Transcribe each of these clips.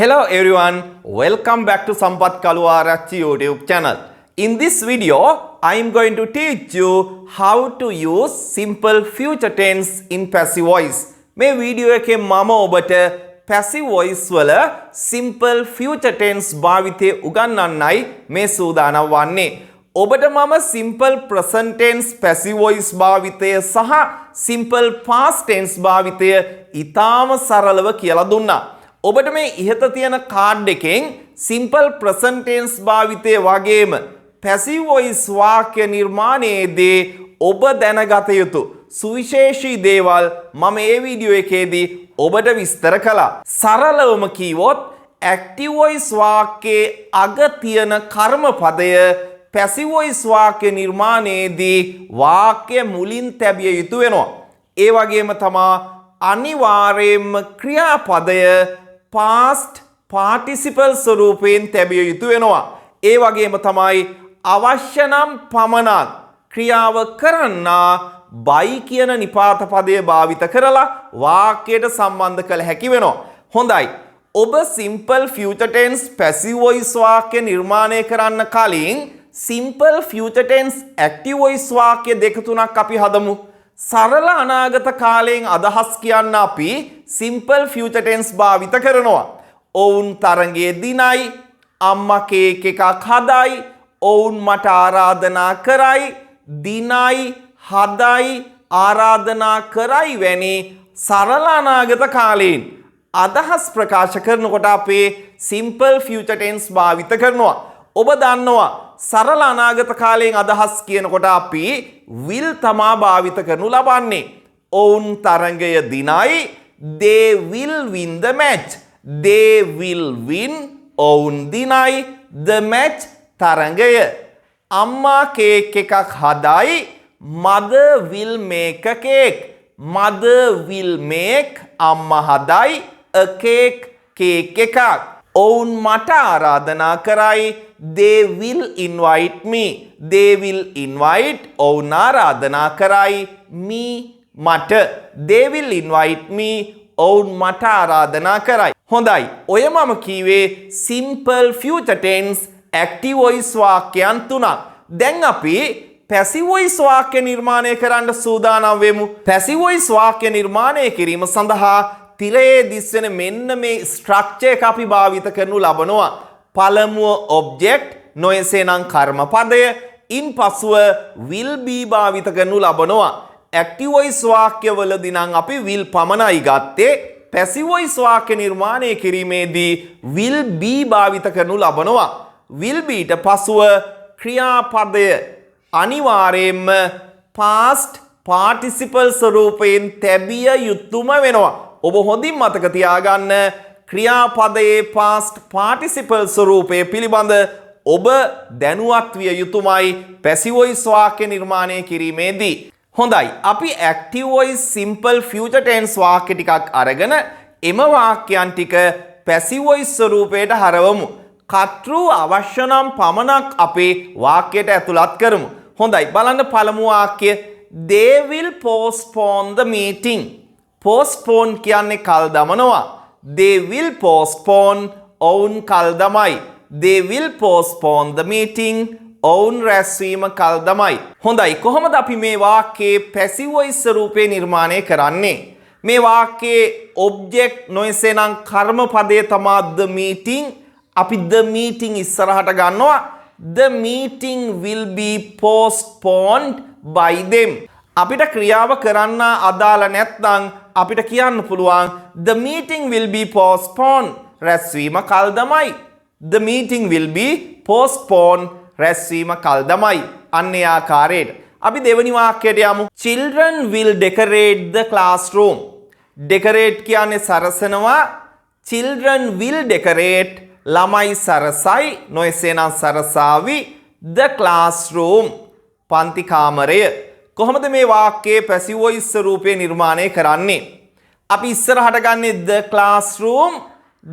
Hello everyone, welcome back to Sampath Kaluarachchi YouTube channel. In this video, I am going to teach you how to use simple future tense in passive voice. මේ video එකේ මම ඔබට passive voice වල simple future tense භාවිතය උගන්වන්නයි මේ සූදානම් වන්නේ. ඔබට මම simple present tense passive voice භාවිතය සහ simple past tense භාවිතය ඉතාම සරලව කියලා දුන්නා. ඔබට මේ ඉහත තියෙන කාඩ් එකෙන් simple present tense භාවිතය වගේම passive voice වාක්‍ය නිර්මාණයේදී ඔබ දැනගත යුතු සුවිශේෂී දේවල් මම මේ වීඩියෝ එකේදී ඔබට විස්තර කළා. සරලවම කිව්වොත් active voice වාක්‍යයේ අග තියෙන කර්මපදය passive voice වාක්‍ය නිර්මාණයේදී වාක්‍ය මුලින් තැබිය යුතු වෙනවා. ඒ වගේම තමයි අනිවාර්යයෙන්ම ක්‍රියාපදය past participle ස්වරූපයෙන් තැබිය යුතු වෙනවා. ඒ වගේම තමයි අවශ්‍ය නම් පමණක් ක්‍රියාව කරන්න by කියන නිපාත පදය භාවිත කරලා වාක්‍යයට සම්බන්ධ කළ හැකි වෙනවා. හොඳයි. ඔබ simple future tense passive voice වාක්‍ය නිර්මාණය කරන්න කලින් simple future tense active voice වාක්‍ය දෙක තුනක් අපි හදමු. සරල අනාගත කාලයෙන් අදහස් කියන්න අපි simple future tense භාවිත කරනවා. ඔවුන් තරඟයේ දිනයි, අම්මා කේක් එකක් හදයි, ඔවුන් මට ආරාධනා කරයි, දිනයි, හදයි, ආරාධනා කරයි වැනි සරල අනාගත කාලයෙන් අදහස් ප්‍රකාශ කරනකොට අපේ simple future tense භාවිත කරනවා. ඔබ දන්නවා සරල අනාගත කාලයෙන් අදහස් කියනකොට අපි will තමා භාවිත කරනු ලබන්නේ. ඔවුන් තරඟය දිනයි, they will win the match. They will win, ඔවුන් දිනයි, the match තරඟය. අම්මා කේක් එකක් හදයි, mother will make a cake. Mother will make, අම්මා හදයි, a cake, කේක් එකක්. ඔවුන් මට ආරාධනා කරයි, they will invite me. They will invite, ඔවුන් ආරාධනා කරයි, me, මට. They will invite me, ඔවුන් මට ආරාධනා කරයි. හොඳයි. ඔය මම කීවේ simple future tense active voice වාක්‍යයන් තුනක්. දැන් අපි passive voice වාක්‍ය නිර්මාණය කරන්න සූදානම් වෙමු. passive voice වාක්‍ය නිර්මාණය කිරීම සඳහා තිරයේ දිස්වෙන මෙන්න මේ ස්ට්‍රක්චර් එක අපි භාවිත කරනු ලබනවා. පළමුව object, නොයසේනම් කර්මපදය, ඉන්පසුව will be භාවිත කරනු ලබනවා. active voice වාක්‍යවලදී නම් අපි will පමණයි ගත්තේ. passive voice වාක්‍ය නිර්මාණය කිරීමේදී will be භාවිත කරනු ලබනවා. will be ට පසුව ක්‍රියාපදය අනිවාර්යයෙන්ම past participle ස්වරූපයෙන් තැබිය යුතුම වෙනවා. ඔබ හොඳින් මතක තියාගන්න ක්‍රියාපදයේ past participle ස්වරූපය පිළිබඳ ඔබ දැනුවත් විය යුතුමයි passive voice වාක්‍ය නිර්මාණය කිරීමේදී. හොඳයි. අපි active voice simple future tense වාක්‍ය ටිකක් අරගෙන එම වාක්‍යයන් ටික passive voice ස්වරූපයට හරවමු. කර්තෘ අවශ්‍ය නම් පමණක් අපේ වාක්‍යයට ඇතුළත් කරමු. හොඳයි. බලන්න පළමු වාක්‍ය. They will postpone the meeting. postpone කියන්නේ කල් දමනවා. They will postpone, ඔවුන් කල් දමයි. They will postpone the meeting, ඔවුන් රැස්වීම කල් දමයි. හොඳයි. කොහොමද අපි මේ වාක්‍යයේ passive voice ස්වරූපේ නිර්මාණය කරන්නේ? මේ වාක්‍යයේ object නොයසේනම් කර්මපදයේ තමා the meeting. අපි the meeting ඉස්සරහට ගන්නවා. The meeting will be postponed by them. අපිට ක්‍රියාව කරන්න අදාළ නැත්නම් අපිට කියන්න පුළුවන් the meeting will be postponed, රැස්වීම කල් දමයි. The meeting will be postponed, රැස්වීම කල් දමයි. අන්න ඒ ආකාරයට අපි දෙවෙනි වාක්‍යයට යමු. Children will decorate the classroom. Decorate කියන්නේ සරසනවා. Children will decorate, ළමයි සරසයි, නොයසේනම් සරසාවි, the classroom, පන්ති කාමරය. කොහොමද මේ වාක්‍යයේ passive voice ස්වරූපේ නිර්මාණය කරන්නේ? අපි ඉස්සරහට ගන්නේ the classroom.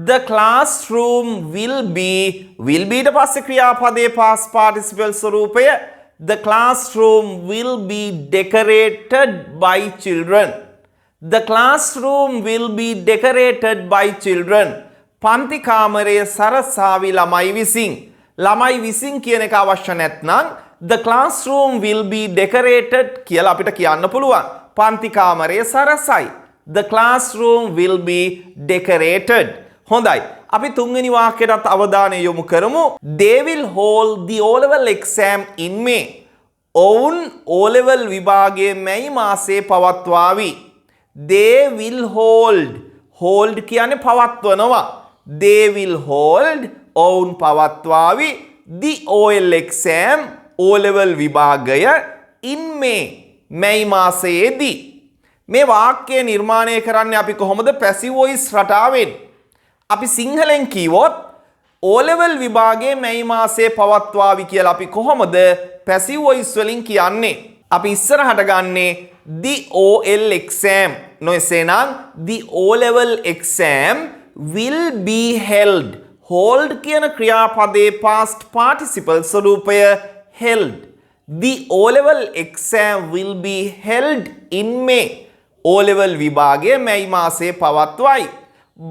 The classroom will be ඊට පස්සේ ක්‍රියාපදයේ past participle ස්වරූපය. The classroom will be decorated by children. The classroom will be decorated by children. පන්ති කාමරය සරසාවි ළමයි විසින්. ළමයි විසින් කියන එක අවශ්‍ය නැත්නම් the classroom will be decorated කියලා අපිට කියන්න පුළුවන්. පන්ති කාමරය සරසයි. The classroom will be decorated. හොඳයි. අපි තුන්වෙනි වාක්‍යයටත් අවධානය යොමු කරමු. They will hold the O-level exam in May. ඔවුන් O-level විභාගයේ මැයි මාසයේ පවත්වාවි. They will hold. hold කියන්නේ පවත්වනවා. They will hold. ඔවුන් පවත්වාවි the OL exam O-level විභාගය in May. මැයි මාසයේදී. මේ වාක්‍ය නිර්මාණය කරන්නේ අපි කොහොමද? passive voice රටාවෙන්. අපි සිංහලෙන් කිව්වොත් O-level විභාගයේ මැයි මාසයේ පවත්වාවි කියලා අපි කොහොමද passive voice වලින් කියන්නේ? අපි ඉස්සරහට ගන්නේ the OL exam. නොඑසේනම් the O-level exam will be held. hold කියන ක්‍රියාපදයේ past participle ස්වරූපය held. The O-level exam will be held in May. O-level විභාගය මැයි මාසයේ පවත්වයි.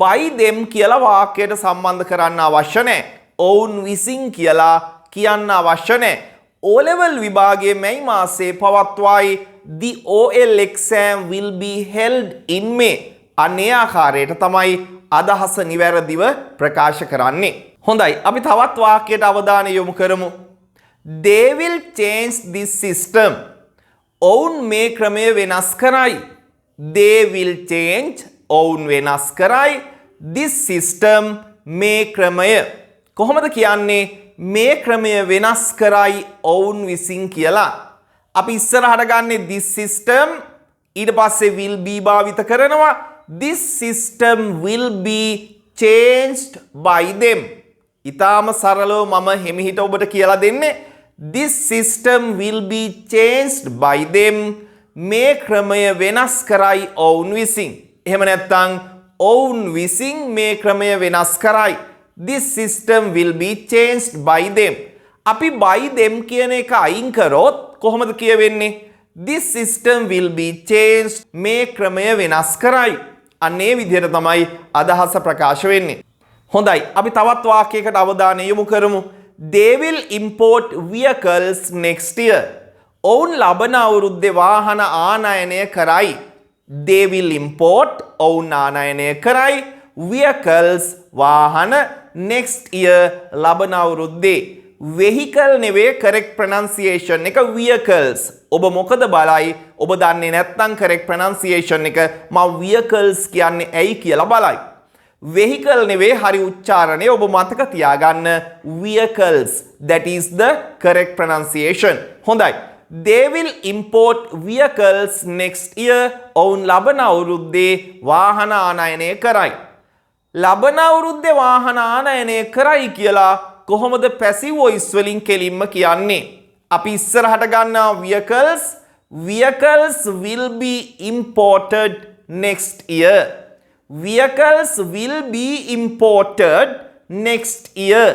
by them කියලා වාක්‍යයට සම්බන්ධ කරන්න අවශ්‍ය නැහැ. ඔවුන් විසින් කියලා කියන්න අවශ්‍ය නැහැ. O-level විභාගයේ මැයි මාසයේ පවත්වයි. The OL exam will be held in May. අනේ ආකාරයට තමයි අදහස නිවැරදිව ප්‍රකාශ කරන්නේ. හොඳයි. අපි තවත් වාක්‍යයට අවධානය යොමු කරමු. They will change this system. ඔවුන් මේ ක්‍රමය වෙනස් කරයි. They will change. ඔවුන් වෙනස් කරයි. this system මේ ක්‍රමය. කොහොමද කියන්නේ මේ ක්‍රමය වෙනස් කරයි ඔවුන් විසින් කියලා? අපි ඉස්සරහට ගන්නේ this system ඊට පස්සේ will be භාවිත කරනවා. this system will be changed by them. ඊටාම සරලව මම හිමිහිට ඔබට කියලා දෙන්නේ. this system will be changed by them. මේ ක්‍රමය වෙනස් කරයි ඔවුන් විසින්. එහෙම නැත්නම් ඔවුන් විසින් මේ ක්‍රමය වෙනස් කරයි. this system will be changed by them. අපි by them කියන එක අයින් කරොත් කොහොමද කියවෙන්නේ? this system will be changed. මේ ක්‍රමය වෙනස් කරයි. අන්නේ විදිහට තමයි අදහස ප්‍රකාශ වෙන්නේ. හොඳයි. අපි තවත් වාක්‍යයකට අවධානය යොමු කරමු. they will import vehicles next year. ඔවුන් ලබන අවුරුද්දේ වාහන ආනයනය කරයි. they will import. ඔවුන් ආනයනය කරයි. vehicles වාහන next year ලබන අවුරුද්දේ. vehicle නෙවෙයි correct pronunciation එක vehicles. ඔබ මොකද බලයි? ඔබ දන්නේ නැත්නම් correct pronunciation එක මම vehicles කියන්නේ ඇයි කියලා බලයි. vehicle නෙවෙයි හරි උච්චාරණය. ඔබ මතක තියාගන්න vehicles. that is the correct pronunciation. හොඳයි. they will import vehicles next year. ඔවුන් ලබන අවුරුද්දේ වාහන ආනයනය කරයි. ලබන අවුරුද්දේ වාහන ආනයනය කරයි කියලා කොහොමද passive voice වලින් කෙලින්ම කියන්නේ? අපි ඉස්සරහට ගන්නවා vehicles. vehicles will be imported next year. vehicles will be imported next year.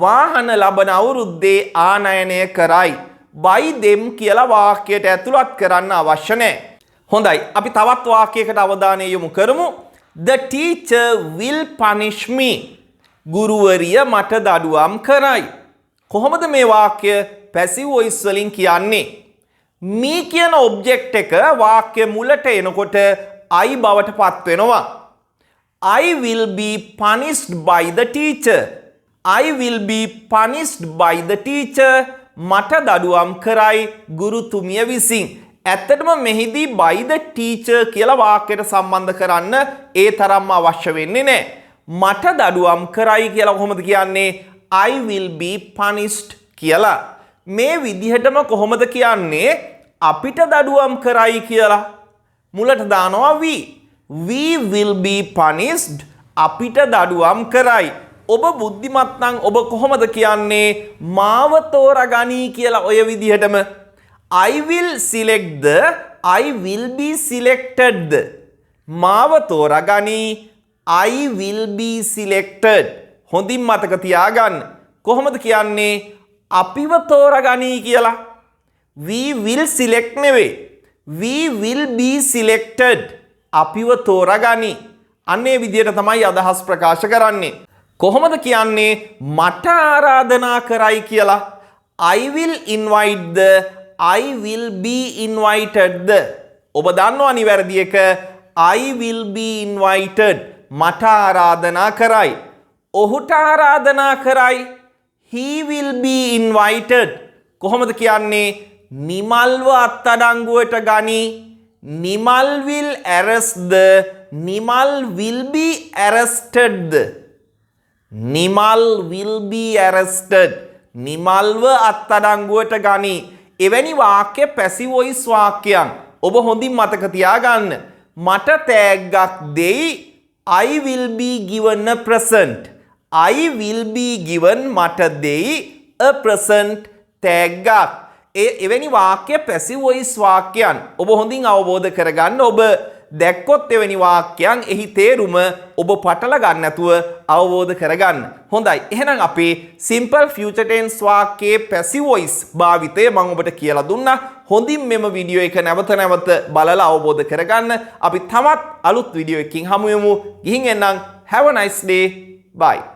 වාහන ලබන අවුරුද්දේ ආනයනය කරයි. by them කියලා වාක්‍යයට ඇතුළත් කරන්න අවශ්‍ය නැහැ. හොඳයි. අපි තවත් වාක්‍යයකට අවධානය යොමු කරමු. the teacher will punish me. ගුරුවරිය මට දඩුවම් කරයි. කොහොමද මේ වාක්‍ය passive voice වලින් කියන්නේ? me කියන object එක වාක්‍ය මුලට එනකොට I බවට පත් වෙනවා. I will be punished by the teacher. I will be punished by the teacher. මට දඩුවම් කරයි ගුරුතුමිය විසින්. ඇත්තටම මෙහිදී by the teacher කියලා වාක්‍යයට සම්බන්ධ කරන්න ඒ තරම්ම අවශ්‍ය වෙන්නේ නැහැ. මට දඩුවම් කරයි කියලා කොහොමද කියන්නේ? I will be punished කියලා. මේ විදිහටම කොහොමද කියන්නේ අපිට දඩුවම් කරයි කියලා? මුලට දානවා we. We will be punished. අපිට දඩුවම් කරයි. ඔබ බුද්ධිමත් නම් ඔබ කොහොමද කියන්නේ මාව තෝරගනී කියලා ඔය විදිහටම? I will select the. I will be selected the. මාව තෝරගනී. I will be selected. හොඳින් මතක තියාගන්න. කොහොමද කියන්නේ අපිව තෝරගනී කියලා? We will select නෙවෙයි. We will be selected. අපිව තෝරගනී. අන්නේ විදියට තමයි අදහස් ප්‍රකාශ කරන්නේ. කොහොමද කියන්නේ මට ආරාධනා කරයි කියලා? I will invite the, I will be invited the. ඔබ දන්නවා නිවැරදි එක I will be invited. මට ආරාධනා කරයි. ඔහුට ආරාධනා කරයි. He will be invited. කොහොමද කියන්නේ? නිමල්ව අත්අඩංගුවට ගනි. Nimal will arrest the, Nimal will be arrested the. Nimal will be arrested. නිමල්ව අත්අඩංගුවට ගනි. එවැනි වාක්‍ය පැසිව් වොයිස් වාක්‍යයන් ඔබ හොඳින් මතක තියාගන්න. මට තෑග්ගක් දෙයි. I will be given a present. I will be given මට දෙයි a present තෑග්ගක්. එවැනි වාක්‍ය පැසිව් වොයිස් වාක්‍යයන් ඔබ හොඳින් අවබෝධ කරගන්න. ඔබ දැක්කොත් එවැනි වාක්‍යයන් එහි තේරුම ඔබ පටල ගන්න නැතුව අවබෝධ කරගන්න. හොඳයි. එහෙනම් අපි simple future tense වාක්‍යයේ passive voice භාවිතය මම ඔබට කියලා දුන්නා. හොඳින් මෙම වීඩියෝ එක නැවත නැවත බලලා අවබෝධ කරගන්න. අපි තවත් අලුත් වීඩියෝ එකකින් හමු වෙමු. ගිහින් එන්නම්. Have a nice day. Bye.